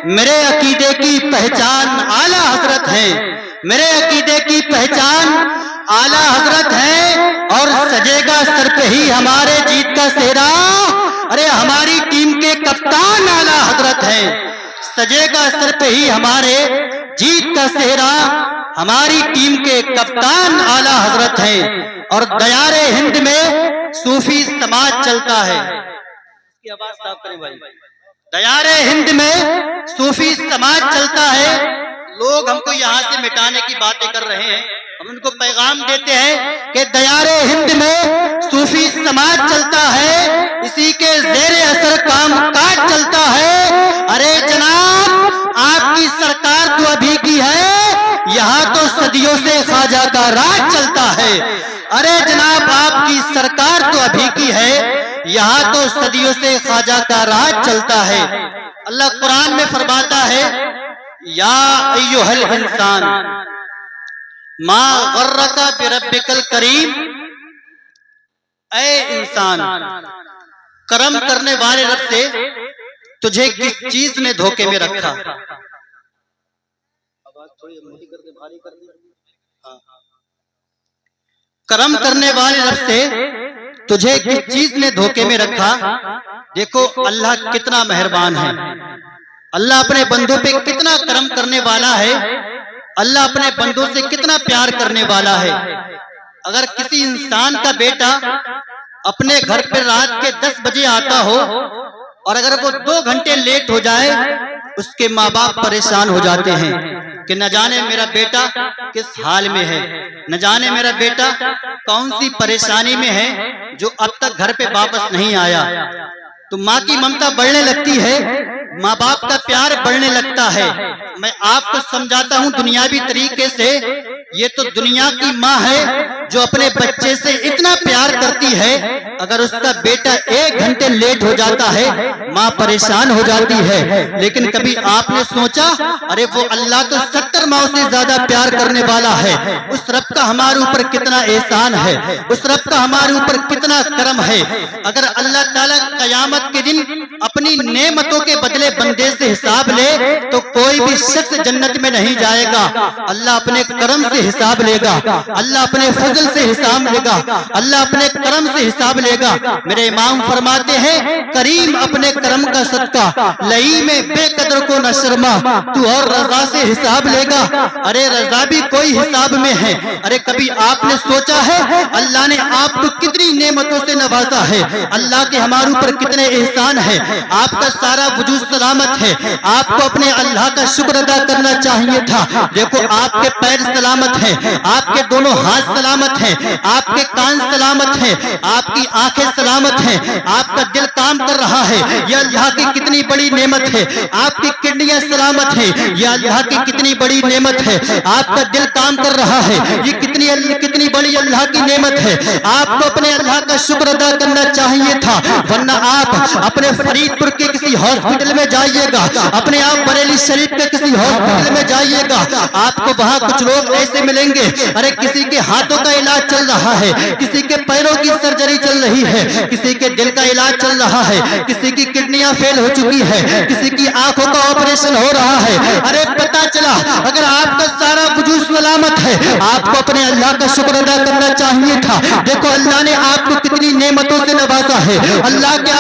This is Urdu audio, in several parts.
میرے عقیدے کی پہچان اعلیٰ حضرت ہے، میرے عقیدے کی پہچان اعلیٰ حضرت ہے، اور سجے گا سر پہ ہی ہمارے جیت کا سہرا، ارے ہماری ٹیم کے کپتان اعلیٰ حضرت ہیں، سجے گا سر پہ ہی ہمارے جیت کا سہرا، ہماری ٹیم کے کپتان اعلیٰ حضرت ہیں، اور دیار ہند میں صوفی سماج چلتا ہے، اس کی آواز صاف کریں بھائی، دیار ہند میں صوفی سماج چلتا ہے، لوگ ہم کو یہاں سے مٹانے کی باتیں کر رہے ہیں، ہم ان کو پیغام دیتے ہیں کہ دیار ہند میں صوفی سماج چلتا ہے، اسی کے زیر اثر کام کاج چلتا ہے، ارے جناب آپ کی سرکار تو ابھی کی ہے، یہاں تو صدیوں سے خواجہ کا راج چلتا ہے، ارے جناب آپ کی سرکار تو ابھی کی ہے، یہاں تو صدیوں سے خواجہ کا راج چلتا ہے۔ اللہ قرآن میں فرماتا ہے یا ایھا الانسان ما غرک بربک الکریم، اے انسان کرم کرنے والے رب سے تجھے کس چیز نے دھوکے میں رکھا، کرم کرنے والے رب سے تجھے کس چیز نے دھوکے میں رکھا۔ دیکھو اللہ کتنا مہربان ہے، اللہ اپنے بندوں پہ کتنا کرم کرنے والا ہے، اللہ اپنے بندوں سے کتنا پیار کرنے والا ہے۔ اگر کسی انسان کا بیٹا اپنے گھر پہ رات کے 10 بجے آتا ہو اور اگر وہ 2 گھنٹے لیٹ ہو جائے، اس کے ماں باپ پریشان ہو جاتے ہیں کہ نہ جانے میرا بیٹا کس حال میں ہے، نہ جانے میرا بیٹا کون سی پریشانی میں ہے جو اب تک گھر پہ واپس نہیں آیا۔ تو ماں کی ممتا بڑھنے لگتی ہے، ماں باپ کا پیار بڑھنے لگتا ہے۔ میں آپ کو سمجھاتا ہوں دنیاوی طریقے سے، یہ تو دنیا کی ماں ہے جو اپنے بچے سے اتنا پیار کرتی ہے، اگر اس کا بیٹا 1 گھنٹے لیٹ ہو جاتا ہے ماں پریشان ہو جاتی ہے۔ لیکن کبھی آپ نے سوچا ارے وہ اللہ تو 70 ماؤں سے زیادہ پیار کرنے والا ہے، اس رب کا ہمارے اوپر کتنا احسان ہے، اس رب کا ہمارے اوپر کتنا کرم ہے۔ اگر اللہ تعالیٰ قیامت کے دن اپنی نعمتوں کے بدلے بندے سے حساب لے تو کوئی بھی شخص جنت میں نہیں جائے گا، اللہ اپنے کرم سے حساب لے گا، اللہ اپنے فضل سے حساب لے گا، اللہ اپنے کرم سے حساب لے گا۔ میرے امام فرماتے ہیں کریم اپنے کرم کا صدقہ لئی میں بے قدر کو نہ شرما، تو اور رضا سے حساب لے گا، ارے رضا بھی کوئی حساب میں ہے۔ ارے کبھی آپ نے سوچا ہے اللہ نے آپ کو کتنی نعمتوں سے نوازا ہے، اللہ کے ہمارے اوپر کتنے احسان ہے، آپ کا سارا وجود سلامت ہے، آپ کو اپنے اللہ کا شکر ادا کرنا چاہیے تھا۔ دیکھو آپ کے پیر سلامت ہیں، آپ کے دونوں ہاتھ سلامت ہیں، آپ کے کان سلامت ہیں، آپ کی آنکھیں سلامت ہیں، آپ کا دل کام کر رہا ہے، یہ اللہ کی کتنی بڑی نعمت ہے۔ آپ کی کڈنیاں سلامت ہیں، یہ اللہ کی کتنی بڑی نعمت ہے۔ آپ کا دل کام کر رہا ہے، یہ کتنی بڑی اللہ کی نعمت ہے۔ آپ کو اپنے اللہ کا شکر ادا کرنا چاہیے تھا، ورنہ آپ اپنے فرید پور کے کسی ہاسپٹل میں جائیے گا، اپنے آپ بریلی شریف کے کسی ہاسپٹل میں جائیے گا، آپ کو وہاں کچھ لوگ ایسے ملیں گے ارے کسی کے ہاتھوں کا علاج چل رہا ہے، کسی کے پیروں کی سرجری چل رہی ہے، کسی کے دل کا علاج چل رہا ہے، کسی کی کڈنیاں فیل ہو چکی ہے، کسی کی آنکھوں کا آپریشن ہو رہا ہے۔ ارے پتا چلا اگر آپ کا سارا وجود سلامت ہے، آپ کو اپنے اللہ کا شکر ادا کرنا چاہیے تھا۔ دیکھو اللہ نے آپ کو کتنی نعمتوں سے نوازا ہے، اللہ کے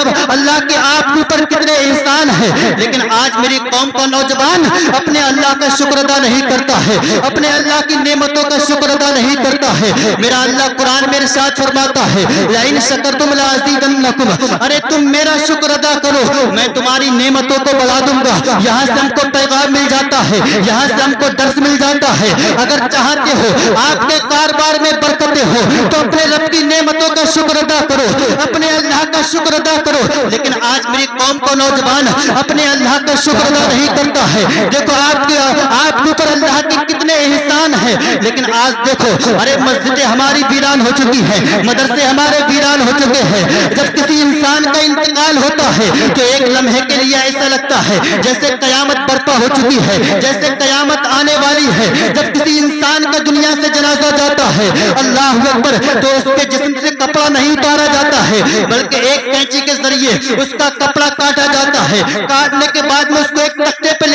آپ کے اوپر کتنے احسان ہے، لیکن آج میری قوم کا نوجوان اپنے اللہ کا شکر ادا نہیں کرتا ہے، اپنے اللہ کی نعمتوں کا شکر ادا نہیں کرتا ہے۔ میرا اللہ قرآن میں ارشاد فرماتا ہے لئن شکرتم لازیدنکم، ارے تم میرا شکر ادا کرو میں تمہاری نعمتوں کو بڑھا دوں گا۔ یہاں سے ہم کو پیغام مل جاتا ہے، یہاں سے ہم کو درس مل جاتا ہے، اگر چاہتے ہو آپ کے کاروبار میں برکتیں ہو تو اپنے رب کی نعمتوں کا شکر ادا کرو، اپنے اللہ کا شکر ادا کرو۔ لیکن آج میری قوم کو نوجوان اپنے اللہ کا شکر ادا نہیں کرتا ہے۔ دیکھو آپ کے اوپر اللہ کے کتنے احسان ہیں، لیکن آج دیکھو ارے مسجدیں ہماری ویران ہو چکی ہیں، مدرسے ہمارے ویران ہو چکے ہیں۔ جب کسی انسان کا انتقال ہوتا ہے تو ایک لمحے کے لیے ایسا لگتا ہے جیسے قیامت برپا ہو چکی ہے، جیسے قیامت آنے والی ہے۔ جب کسی انسان کا دنیا سے جنازہ جاتا ہے اللہ اکبر تو اس کے جسم سے کپڑا نہیں اتارا جاتا ہے بلکہ ایک کینچی کے ذریعے اس کا کپڑا کاٹا جاتا ہے، کاٹنے کے بعد میں اس کو ایک تختے پہ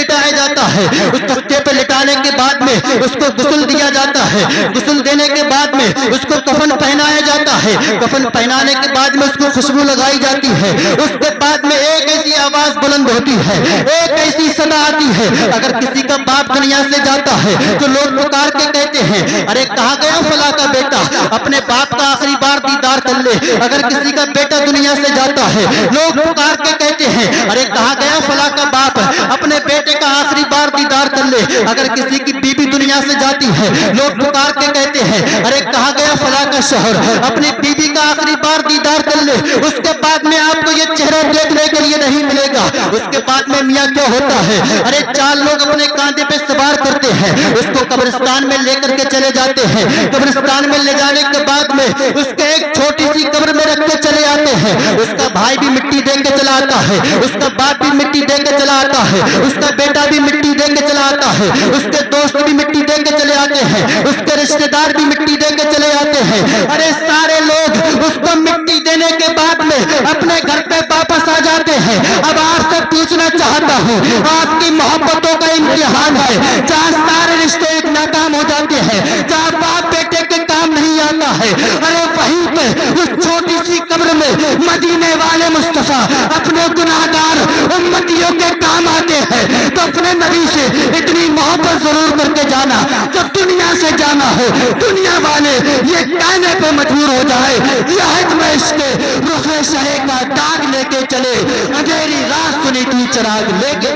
ہے, اس تختے پہ لٹانے کے بعد میں اس کو غسل دیا جاتا ہے, غسل دینے کے بعد میں اس کو کفن پہنایا جاتا ہے, کفن پہنانے کے بعد میں اس کو خوشبو لگائی جاتی ہے, اس کے بعد میں ایک ایسی آواز بلند ہوتی ہے, ایک ایسی صدا آتی ہے. اگر کسی کا باپ دنیا سے جاتا ہے تو لوگ پکار کے کہتے ہیں ارے کہاں گیا فلاں کا بیٹا, اپنے باپ کا آخری بار دیدار کر لے. اگر کسی کا بیٹا دنیا سے جاتا ہے لوگ پکار کے کہتے ہیں ارے کہاں گیا فلاں کا باپ, اپنے بیٹے کا آخری بار دیدار کر لے. اگر کسی کی بیوی دنیا سے جاتی ہے لوگ پکار کے کہتے ہیں ارے کہاں گیا فلاں کا شوہر, اپنی بیوی کا آخری بار دیدار کر لے. اس کے بعد میں آپ کو یہ چہرہ دیکھنے کے لیے نہیں ملے گا. اس کے بعد میں میاں کیا ہوتا ہے, ارے 4 لوگ اپنے کاندھے پہ سوار کرتے ہیں, اس کو قبرستان میں لے کر کے چلے جاتے ہیں. قبرستان میں لے جانے کے بعد میں اس کے ایک چھوٹی سی قبر میں رکھ کے چلے آتے ہیں. اس کا بھائی بھی مٹی دے کے چلا آتا ہے, اس کا باپ بھی مٹی دے کے چلا آتا ہے, اس کا بیٹا بھی مٹی دے کے چلا آتا ہے, اس کے دوست بھی مٹی دے کے چلے آتے ہیں, اس کے رشتہ دار بھی مٹی دے کے چلے آتے ہیں. ارے سارے لوگ اس کو مٹی دینے کے بعد میں اپنے گھر پہ واپس آ جاتے ہیں. اب آپ سے پوچھنا چاہتا ہوں, آپ کی محبتوں کا امتحان ہے, جہاں سارے رشتے ایک ناکام ہو جاتے ہیں, جہاں باپ بیٹے کے کام نہیں آتا ہے, ارے وہیں پہ اس چھوٹی سی قبر میں مدینے والے مصطفیٰ اپنے گناہگار امتیوں کے کام آتے ہیں. تو اپنے نبی سے اتنی محبت ضرور کر کے جانا, جب دنیا سے جانا ہو دنیا والے یہ کہنے پہ مجبور ہو جائے لہد میں اس کے رخ شہ کا داغ لے کے چلے, اندھیری رات سنی تھی چراغ لے کے.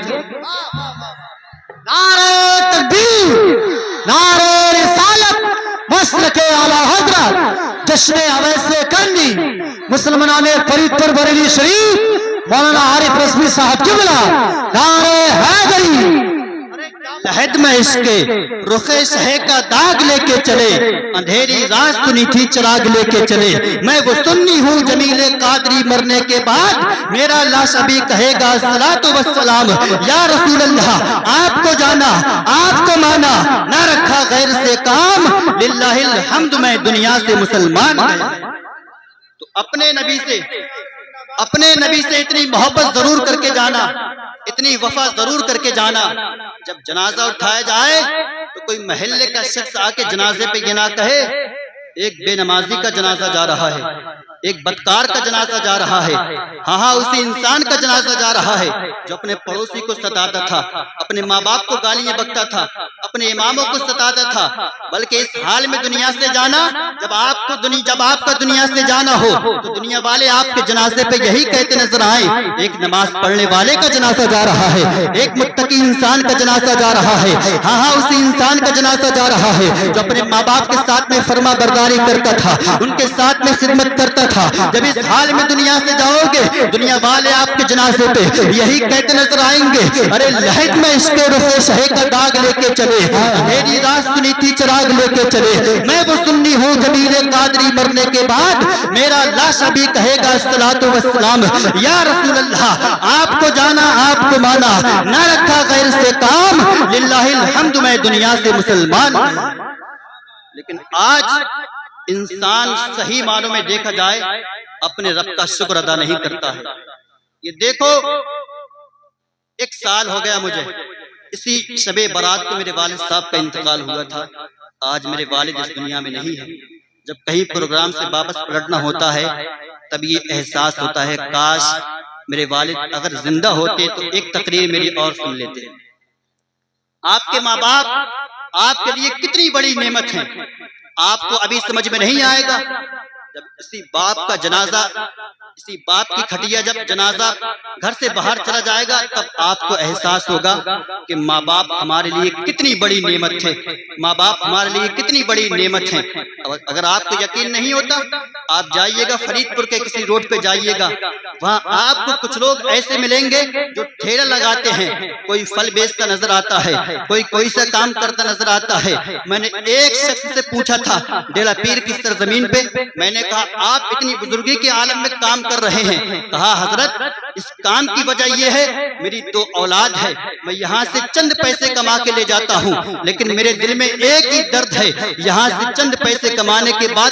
نعرہ تکبیر, نعرہ رسالت, مسلک اعلی حضرت جشن اویس کندی مسلمانان فرید پر بریلی شریف مولانا عارف رضوی صاحب قبلہ, نعرہ حیدری. لحد میں اس کے رخ شہ کا داغ لے کے چلے, اندھیری رات سنی تھی چراغ لے کے چلے. میں وہ سنی ہوں جمیل قادری, مرنے کے بعد میرا لاش ابھی کہے گا الصلاۃ والسلام یا رسول اللہ. آپ کو جانا, آپ کو مانا, نہ رکھا غیر سے کام, للہ الحمد میں دنیا سے مسلمان گیا. تو اپنے نبی سے اتنی محبت ضرور کر کے جانا, اتنی وفا ضرور کر کے جانا. جب جنازہ اٹھایا جائے تو کوئی محلے کا شخص آ کے جنازے پہ یہ نہ کہے ایک بے نمازی کا جنازہ جا رہا ہے, ایک بدکار کا جنازہ جا رہا ہے. ہاں اسی انسان کا جنازہ جا رہا ہے جو اپنے پڑوسی کو ستاتا تھا, اپنے ماں باپ کو گالیاں بکتا تھا, اپنے اماموں کو ستاتا تھا. بلکہ اس حال میں دنیا سے جانا, جب آپ کا دنیا سے جانا ہو تو دنیا والے آپ کے جنازے پہ یہی کہتے نظر آئیں ایک نماز پڑھنے والے کا جنازہ جا رہا ہے, ایک متقی انسان کا جنازہ جا رہا ہے. ہاں اسی انسان کا جنازہ جا رہا ہے جو اپنے ماں باپ کے ساتھ میں فرما برداری کرتا تھا, ان کے ساتھ میں خدمت کرتا تھا. جب اس حال میں دنیا سے جاؤ گے دنیا والے آپ کے جنازے پہ یہی کہتے نظر آئیں گے ارے لحد میں اس کے رخ شہ کا داغ لے کے چلے, اندھیری رات سنی تھی چراغ لے کے چلے. میں وہ سنی ہوں جمیل قادری, مرنے کے بعد میرا لاش ابھی کہے گا الصلاۃ والسلام یا رسول اللہ. آپ کو جانا, آپ کو مانا, نہ رکھا غیر سے کام, للہ الحمد میں دنیا سے مسلمان. لیکن آج انسان صحیح معنوں میں دیکھا جائے اپنے رب کا شکر ادا نہیں کرتا ہے. یہ دیکھو 1 سال ہو گیا مجھے, اسی شب برات کو میرے والد صاحب کا انتقال ہوا تھا. آج میرے والد اس دنیا میں نہیں ہے. جب کہیں پروگرام سے واپس پلٹنا ہوتا ہے تب یہ احساس ہوتا ہے کاش میرے والد اگر زندہ ہوتے تو ایک تقریر میری اور سن لیتے. آپ کے ماں باپ آپ کے لیے کتنی بڑی نعمت ہیں, آپ کو ابھی سمجھ میں نہیں آئے گا. جب اسی باپ کا جنازہ, اسی باپ کی کھٹیا جب جنازہ گھر سے باہر چلا جائے گا تب آپ کو احساس ہوگا کہ ماں باپ ہمارے لیے کتنی بڑی نعمت ہے, ماں باپ ہمارے لیے کتنی بڑی نعمت ہے. اگر آپ کو یقین نہیں ہوتا آپ جائیے گا فرید پور کے کسی روڈ پہ جائیے گا, وہاں آپ کو کچھ لوگ ایسے ملیں گے جو ٹھیلا لگاتے ہیں, کوئی پھل بیچتا نظر آتا ہے, کوئی سا کام کرتا نظر آتا ہے. میں نے ایک شخص سے پوچھا تھا ڈیلا پیر کی سرزمین پہ, میں نے کہا آپ اتنی بزرگی کے عالم میں کام کر رہے ہیں. کہا حضرت اس کام کی وجہ یہ ہے میری 2 اولاد ہے, میں یہاں سے چند پیسے کما کے لے جاتا ہوں لیکن میرے دل میں ایک ہی درد ہے, یہاں سے چند پیسے کمانے کے بعد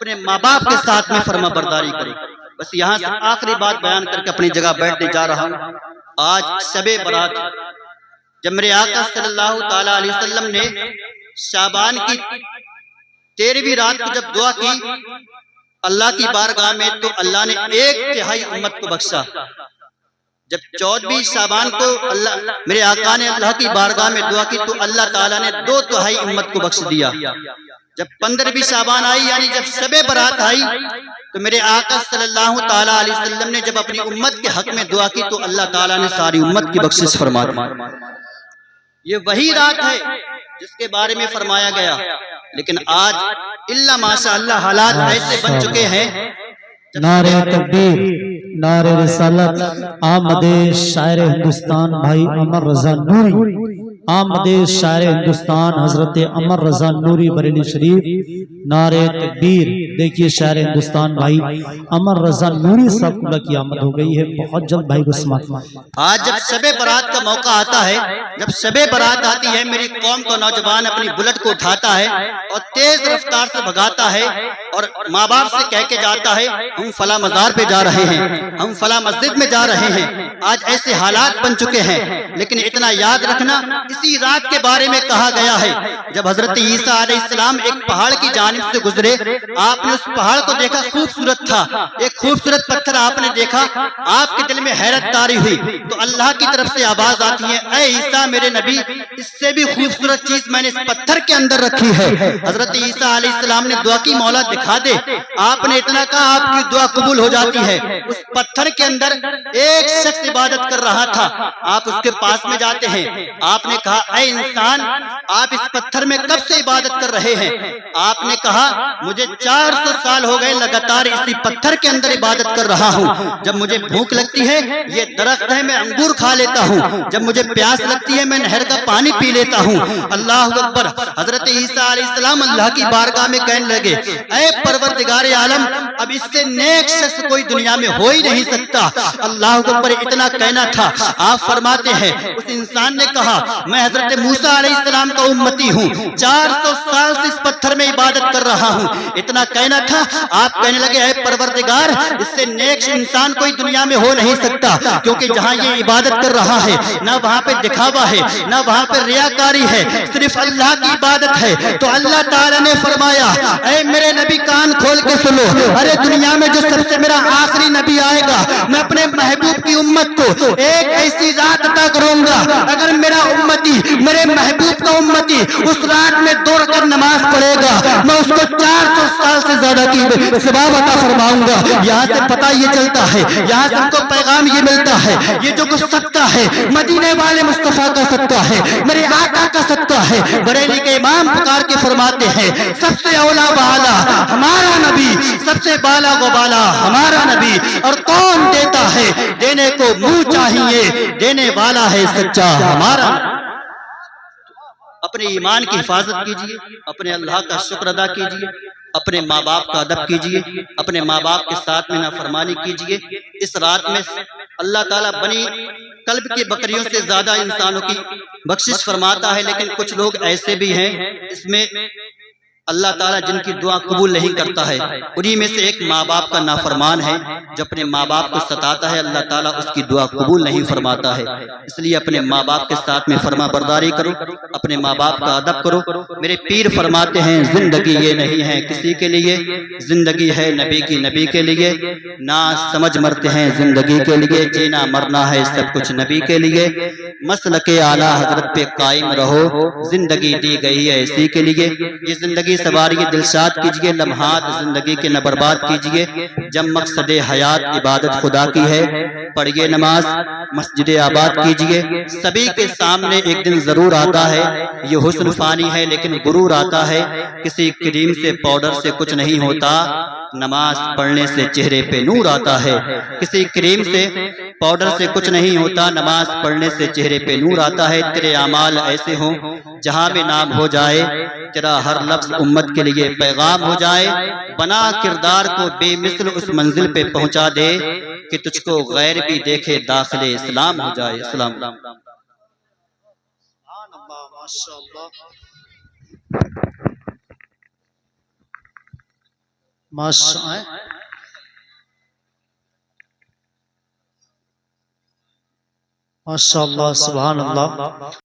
اپنے ماں باپ کے ساتھ میں فرما برداری کرو۔ بس یہاں سے آخری بات بیان کر کے اپنی جگہ بیٹھنے جا رہا ہوں۔ آج شب برات، جب میرے آقا صلی اللہ تعالی علیہ وسلم نے شعبان کی 13ویں رات کو جب دعا کی اللہ کی بارگاہ میں، تو اللہ نے 1/3 امت کو بخشا۔ جب 14ویں شعبان کو میرے آقا نے اللہ کی بارگاہ میں دعا کی تو اللہ تعالیٰ نے 2/3 امت کو بخش دیا۔ جب 15ویں شعبان آئی، یعنی جب شب برات آئی، تو میرے آقا صلی اللہ تعالیٰ علیہ وسلم نے جب اپنی امت کے حق میں دعا کی تو اللہ تعالیٰ نے ساری امت کی بخشش فرما دی۔ یہ وہی رات ہے جس کے بارے میں فرمایا گیا، لیکن آج اللہ ماشاء اللہ حالات ایسے بن چکے ہیں۔ نعرہ تکبیر، نعرہ رسالت، آمد شاعر ہندوستان بھائی امر رضا نوری، آمد شاعر ہندوستان حضرت امر رضا نوری بریلی شریف، نعرہ تکبیر۔ دیکھیے شاعر ہندوستان بھائی امر رضا نوری صاحب کی آمد ہو گئی ہے، بہت جلد بھائی کو سماعت۔ آج جب شب برات کا موقع آتا ہے، جب شب برات آتی ہے، میری قوم کو نوجوان اپنی بلٹ کو اٹھاتا ہے اور تیز رفتار سے بھگاتا ہے اور ماں باپ سے کہہ کے جاتا ہے ہم فلاں مزار پہ جا رہے ہیں، ہم فلاں مسجد میں جا رہے ہیں۔ آج ایسے حالات بن چکے ہیں، لیکن اتنا یاد رکھنا اسی رات کے بارے میں کہا گیا ہے جب حضرت عیسیٰ علیہ السلام ایک پہاڑ کی جانب سے گزرے، آپ نے اس پہاڑ کو دیکھا، خوبصورت تھا، ایک خوبصورت پتھر آپ نے دیکھا، آپ کے دل میں حیرت طاری ہوئی تو اللہ کی طرف سے آواز آتی ہے اے عیسیٰ میرے نبی، اس سے بھی خوبصورت چیز میں نے اس پتھر کے اندر رکھی ہے۔ حضرت عیسیٰ علیہ السلام نے دعا کی مولا دکھا دے، آپ نے اتنا کہا آپ کی دعا قبول ہو جاتی ہے۔ اس پتھر کے اندر ایک شخص عبادت کر رہا تھا، آپ اس کے پاس میں جاتے ہیں، آپ نے کہا اے انسان آپ اس پتھر میں کب سے عبادت کر رہے ہیں؟ آپ نے کہا مجھے 400 سال ہو گئے لگاتار اسی پتھر کے اندر عبادت کر رہا ہوں۔ جب مجھے بھوک لگتی ہے یہ درخت ہے میں انگور کھا لیتا ہوں، جب مجھے پیاس لگتی ہے میں نہر کا پانی پی لیتا ہوں۔ اللہ اکبر۔ حضرت عیسیٰ علیہ السلام اللہ کی بارگاہ میں کہنے لگے اے پروردگار عالم، اب اس سے نیک شخص کوئی دنیا میں ہو ہی نہیں سکتا۔ اللہ اکبر، اتنا کہنا تھا۔ آپ فرماتے ہیں اس انسان نے کہا میں حضرت موسیٰ علیہ السلام کا امتی ہوں، 400 سال سے اس پتھر میں عبادت کر رہا ہوں۔ اتنا کہنا تھا، آپ کہنے لگے اے پروردگار اس سے نیک انسان کوئی دنیا میں ہو نہیں سکتا، کیونکہ جہاں یہ عبادت کر رہا ہے نہ وہاں پہ دکھاوا ہے نہ وہاں پہ ریاکاری ہے، صرف اللہ کی عبادت ہے۔ تو اللہ تعالیٰ نے فرمایا اے میرے نبی کان کھول کے سنو، ارے دنیا میں جو سب سے میرا آخری نبی آئے گا میں اپنے محبوب کی امت کو ایک ایسی رات عطا کروں گا، اگر میرا امتی میرے محبوب کا امتی اس رات میں 2 رکعت نماز پڑھے گا میں اس کو 400 سال سے زیادہ کی ثواب عطا فرماؤں گا۔ یہاں سے پتہ یہ چلتا ہے، یہاں سے ہم کو پیغام یہ ملتا ہے یہ جو کچھ صدقہ ہے مدینے والے مصطفیٰ کا صدقہ ہے، میرے آقا کا صدقہ ہے۔ بریلی کے امام پکار کے فرماتے ہیں سب سے اولا بالا ہمارا نبی، سب سے بالا و بالا ہمارا نبی، اور کون دیتا ہے دینے کو منہ چاہیے، دینے والا ہے سچا ہمارا۔ اپنے ایمان کی حفاظت کیجئے، اپنے اللہ کا شکر ادا کیجئے، اپنے ماں باپ کا ادب کیجئے، اپنے ماں باپ کے ساتھ میں نافرمانی کیجئے۔ اس رات میں اللہ تعالیٰ بنی قلب کی بکریوں سے زیادہ انسانوں کی بخشش فرماتا ہے، لیکن کچھ لوگ ایسے بھی ہیں اس میں اللہ تعالیٰ جن کی دعا قبول نہیں کرتا ہے، انہی میں سے ایک ماں باپ کا نافرمان ہے جو اپنے ماں باپ کو ستاتا ہے، اللہ تعالیٰ اس کی دعا قبول نہیں فرماتا ہے۔ اس لیے اپنے ماں باپ کے ساتھ میں فرما برداری کرو، اپنے ماں باپ کا ادب کرو۔ میرے پیر فرماتے ہیں زندگی یہ نہیں ہے کسی کے لیے، زندگی ہے نبی کے لیے، نہ سمجھ مرتے ہیں زندگی کے لیے، جینا مرنا ہے سب کچھ نبی کے لیے۔ مسلک اعلیٰ حضرت پہ قائم رہو، زندگی دی گئی ہے اسی کے لیے۔ یہ زندگی سواری دلشاد کیجئے، لمحات زندگی کے نہ برباد کیجئے۔ جب مقصد حیات عبادت خدا کی ہے، پڑھیے نماز، مسجد آباد کیجئے۔ سبھی کے سامنے ایک دن ضرور آتا ہے، یہ حسن فانی ہے لیکن غرور آتا ہے۔ کسی کریم سے پاؤڈر سے کچھ نہیں ہوتا، نماز پڑھنے سے چہرے پہ نور آتا ہے۔ کسی کریم سے پاؤڈر سے کچھ نہیں ہوتا، نماز پڑھنے سے چہرے پہ نور آتا ہے۔ تیرے اعمال ایسے ہوں جہاں بھی نام ہو جائے، تیرا ہر لفظ امت کے لیے پیغام ہو جائے۔ بنا کردار کو بے مثل اس منزل پہ پہنچا دے کہ تجھ کو غیر بھی دیکھے داخل اسلام ہو جائے۔ اسلام ماشاء اللہ، سبحان اللہ.